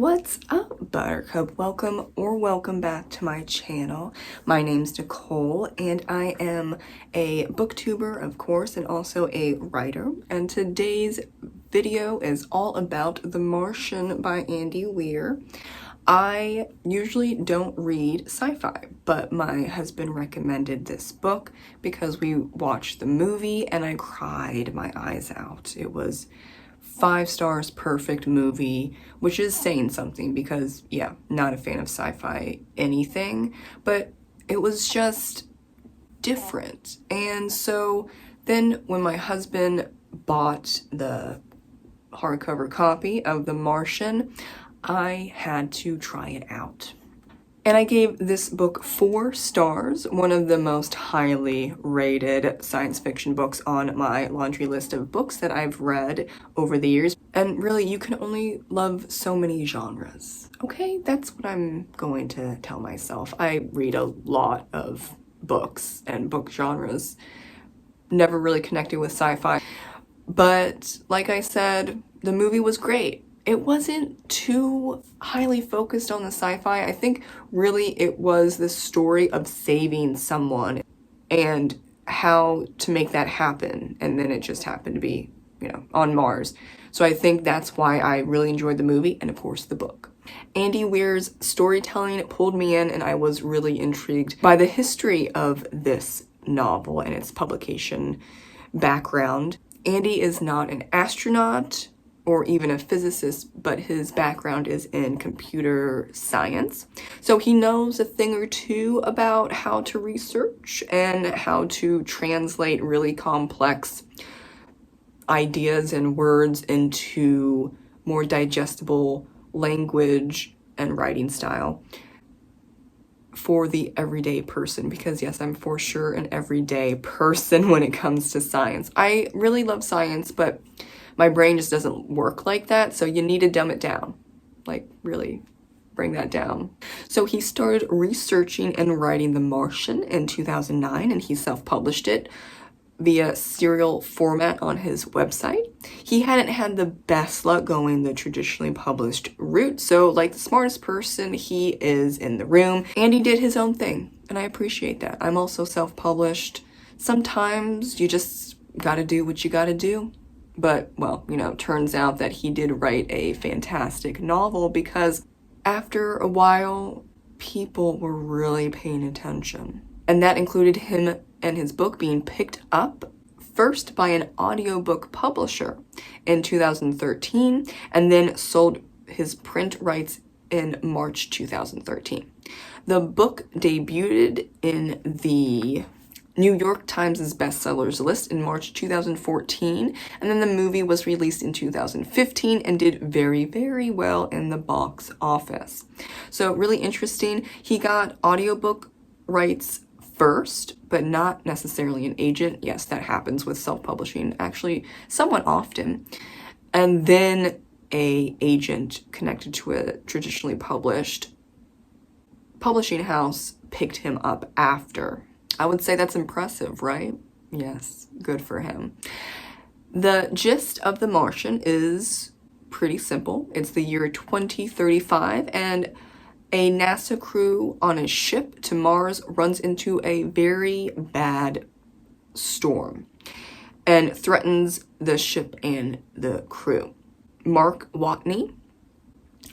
What's up, Buttercup? Welcome back to my channel. My name's Nicole and I am a booktuber, of course, and also a writer. And today's video is all about The Martian by Andy Weir. I usually don't read sci-fi, but my husband recommended this book because we watched the movie and I cried my eyes out. It was 5 stars, perfect movie, which is saying something because, yeah, not a fan of sci-fi anything, but it was just different. And so then when my husband bought the hardcover copy of The Martian, I had to try it out. And I gave this book 4 stars, one of the most highly rated science fiction books on my laundry list of books that I've read over the years. And really, you can only love so many genres. Okay, that's what I'm going to tell myself. I read a lot of books and book genres. Never really connected with sci-fi. But like I said, the movie was great. It wasn't too highly focused on the sci-fi. I think really it was the story of saving someone and how to make that happen. And then it just happened to be, on Mars. So I think that's why I really enjoyed the movie and of course the book. Andy Weir's storytelling pulled me in and I was really intrigued by the history of this novel and its publication background. Andy is not an astronaut or even a physicist, but his background is in computer science. So he knows a thing or two about how to research and how to translate really complex ideas and words into more digestible language and writing style for the everyday person, because yes, I'm for sure an everyday person when it comes to science. I really love science, but my brain just doesn't work like that, so you need to dumb it down. Like, really bring that down. So he started researching and writing The Martian in 2009, and he self-published it via serial format on his website. He hadn't had the best luck going the traditionally published route, so like the smartest person, he is in the room, and he did his own thing, and I appreciate that. I'm also self-published. Sometimes you just gotta do what you gotta do. But, well, turns out that he did write a fantastic novel because after a while, people were really paying attention. And that included him and his book being picked up first by an audiobook publisher in 2013 and then sold his print rights in March 2013. The book debuted in the New York Times' bestsellers list in March 2014, and then the movie was released in 2015 and did very, very well in the box office. So really interesting. He got audiobook rights first, but not necessarily an agent. Yes, that happens with self-publishing, actually somewhat often. And then an agent connected to a traditionally published publishing house picked him up after. I would say that's impressive, right? Yes, good for him. The gist of The Martian is pretty simple. It's the year 2035 and a NASA crew on a ship to Mars runs into a very bad storm and threatens the ship and the crew. Mark Watney,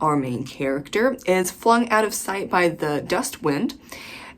our main character, is flung out of sight by the dust wind,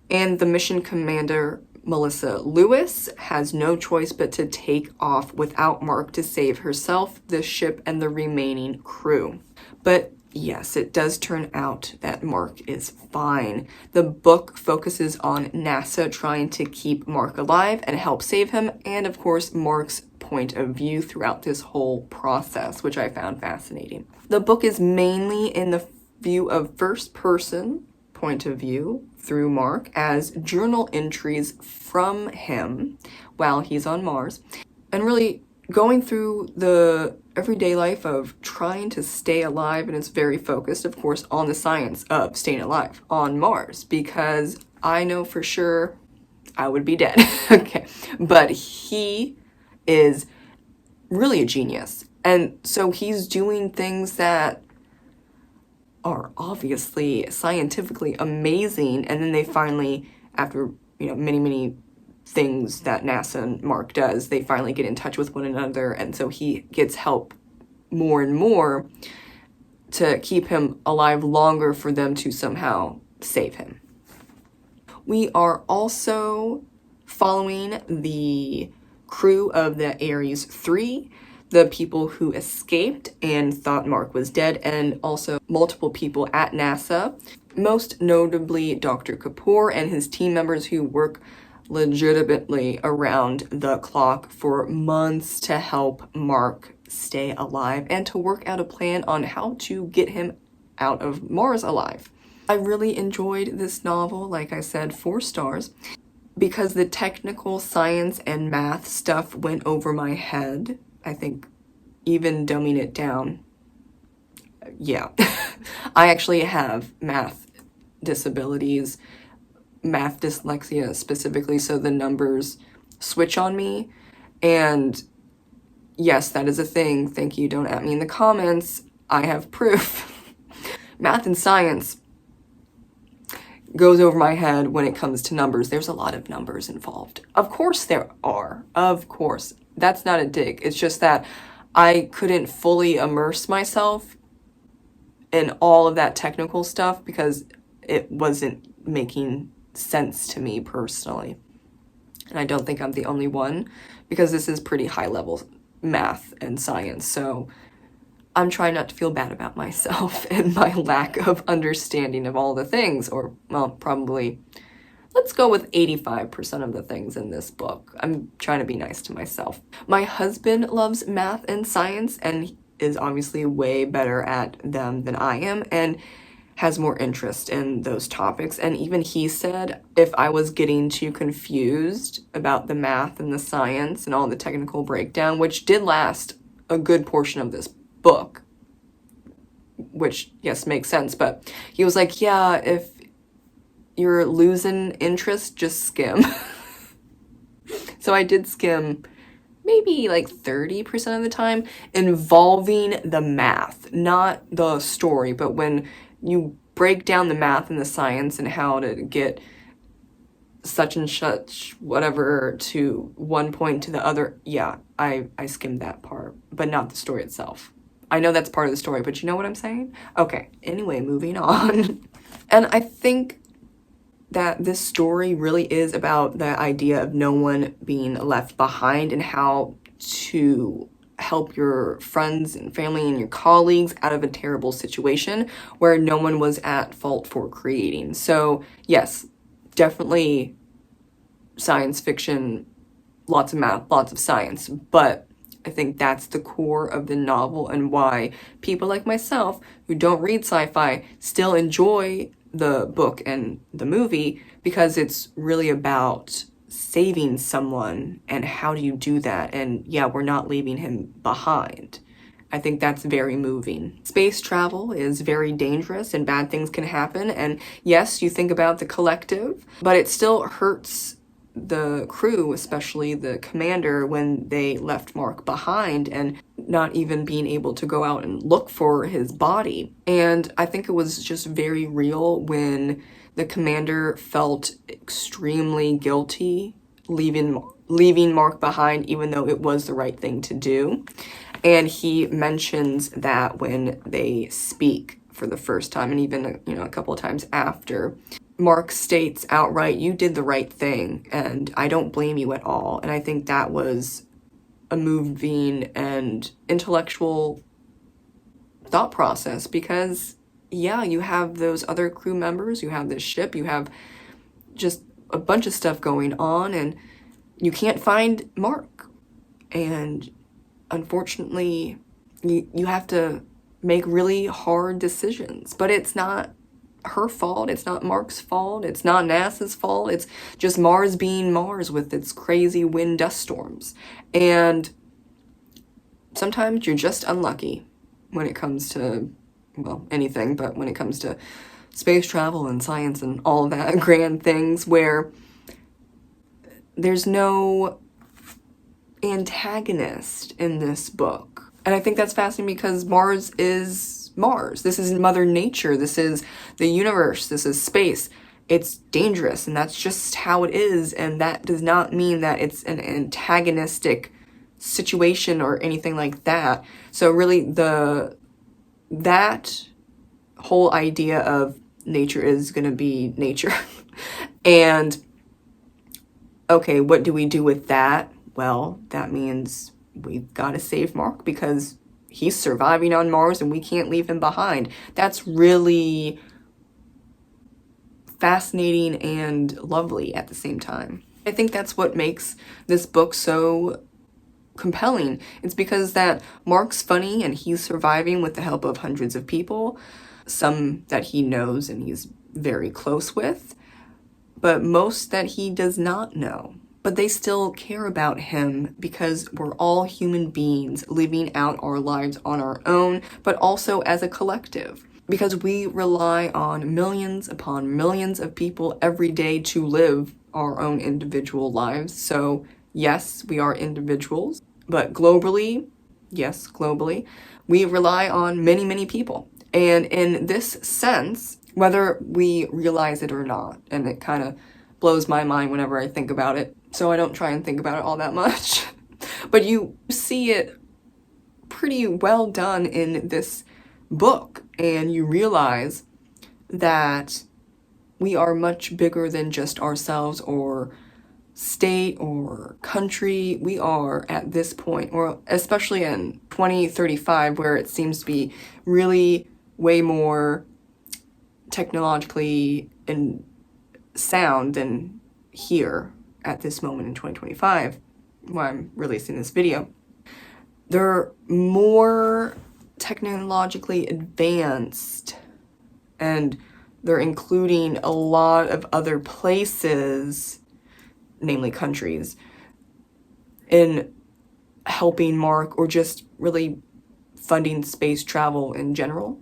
and the mission commander, Melissa Lewis, has no choice but to take off without Mark to save herself, the ship, and the remaining crew. But yes, it does turn out that Mark is fine. The book focuses on NASA trying to keep Mark alive and help save him, and of course, Mark's point of view throughout this whole process, which I found fascinating. The book is mainly in the view of first-person point of view through Mark as journal entries from him while he's on Mars, and really going through the everyday life of trying to stay alive, and it's very focused, of course, on the science of staying alive on Mars, because I know for sure I would be dead. Okay, but he is really a genius, and so he's doing things that are obviously scientifically amazing, and then they finally, after, you know, many things that NASA and Mark does, they finally get in touch with one another, and so he gets help more and more to keep him alive longer for them to somehow save him. We are also following the crew of the Ares 3, the people who escaped and thought Mark was dead, and also multiple people at NASA, most notably Dr. Kapoor and his team members who work legitimately around the clock for months to help Mark stay alive and to work out a plan on how to get him out of Mars alive. I really enjoyed this novel, like I said, 4 stars, because the technical science and math stuff went over my head. I think even dumbing it down, yeah. I actually have math disabilities, math dyslexia specifically, so the numbers switch on me, and yes, that is a thing. Thank you, don't at me in the comments. I have proof. Math and science goes over my head when it comes to numbers. There's a lot of numbers involved. Of course there are. Of course. That's not a dig. It's just that I couldn't fully immerse myself in all of that technical stuff because it wasn't making sense to me personally. And I don't think I'm the only one, because this is pretty high level math and science. So I'm trying not to feel bad about myself and my lack of understanding of all the things, or, well, probably, let's go with 85% of the things in this book. I'm trying to be nice to myself. My husband loves math and science and is obviously way better at them than I am and has more interest in those topics. And even he said if I was getting too confused about the math and the science and all the technical breakdown, which did last a good portion of this book, which, yes, makes sense, but he was like, yeah, if you're losing interest, just skim. So I did skim maybe like 30% of the time, involving the math, not the story, but when you break down the math and the science and how to get such and such whatever to one point to the other, yeah, I skimmed that part, but not the story itself. I know that's part of the story, but you know what I'm saying? Okay, anyway, moving on. And I think that this story really is about the idea of no one being left behind and how to help your friends and family and your colleagues out of a terrible situation where no one was at fault for creating. So yes, definitely science fiction, lots of math, lots of science, but I think that's the core of the novel and why people like myself who don't read sci-fi still enjoy the book and the movie, because it's really about saving someone and how do you do that, and yeah, we're not leaving him behind. I think that's very moving. Space travel is very dangerous and bad things can happen, and yes, you think about the collective, but it still hurts the crew, especially the commander, when they left Mark behind and not even being able to go out and look for his body. And I think it was just very real when the commander felt extremely guilty leaving Mark behind, even though it was the right thing to do. And he mentions that when they speak for the first time, and even, you know, a couple of times after, Mark states outright, you did the right thing, and I don't blame you at all. And I think that was a moving and intellectual thought process, because, yeah, you have those other crew members, you have this ship, you have just a bunch of stuff going on, and you can't find Mark. And unfortunately, you have to make really hard decisions, but it's not her fault, it's not Mark's fault, it's not NASA's fault, it's just Mars being Mars with its crazy wind dust storms. And sometimes you're just unlucky when it comes to, well, anything, but when it comes to space travel and science and all of that grand things, where there's no antagonist in this book. And I think that's fascinating because Mars is Mars. This is Mother Nature. This is the universe. This is space. It's dangerous, and that's just how it is, and that does not mean that it's an antagonistic situation or anything like that. So really that whole idea of nature is going to be nature. And okay, what do we do with that? Well, that means we've got to save Mark because he's surviving on Mars and we can't leave him behind. That's really fascinating and lovely at the same time. I think that's what makes this book so compelling. It's because that Mark's funny and he's surviving with the help of hundreds of people, some that he knows and he's very close with, but most that he does not know. But they still care about him because we're all human beings living out our lives on our own, but also as a collective. Because we rely on millions upon millions of people every day to live our own individual lives. So yes, we are individuals, but globally, yes, globally, we rely on many, many people. And in this sense, whether we realize it or not, and it kind of blows my mind whenever I think about it, so I don't try and think about it all that much, but you see it pretty well done in this book, and you realize that we are much bigger than just ourselves or state or country. We are at this point, or especially in 2035, where it seems to be really way more technologically and sound than here at this moment in 2025, when I'm releasing this video. They're more technologically advanced, and they're including a lot of other places, namely countries, in helping Mark or just really funding space travel in general.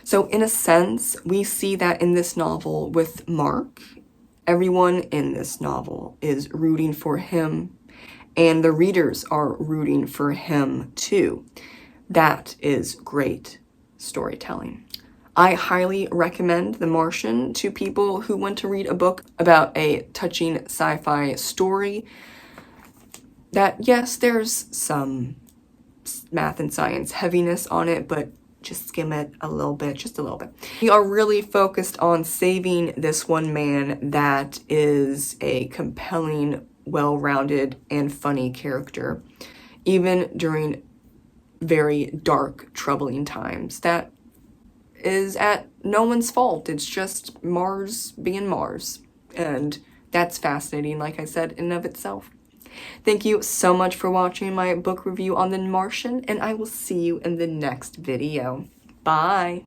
So in a sense, we see that in this novel with Mark. Everyone in this novel is rooting for him, and the readers are rooting for him too. That is great storytelling. I highly recommend The Martian to people who want to read a book about a touching sci-fi story that, yes, there's some math and science heaviness on it, but just skim it a little bit, just a little bit. We are really focused on saving this one man that is a compelling, well-rounded, and funny character, even during very dark, troubling times. That is at no one's fault. It's just Mars being Mars. And that's fascinating, like I said, in and of itself. Thank you so much for watching my book review on The Martian, and I will see you in the next video. Bye!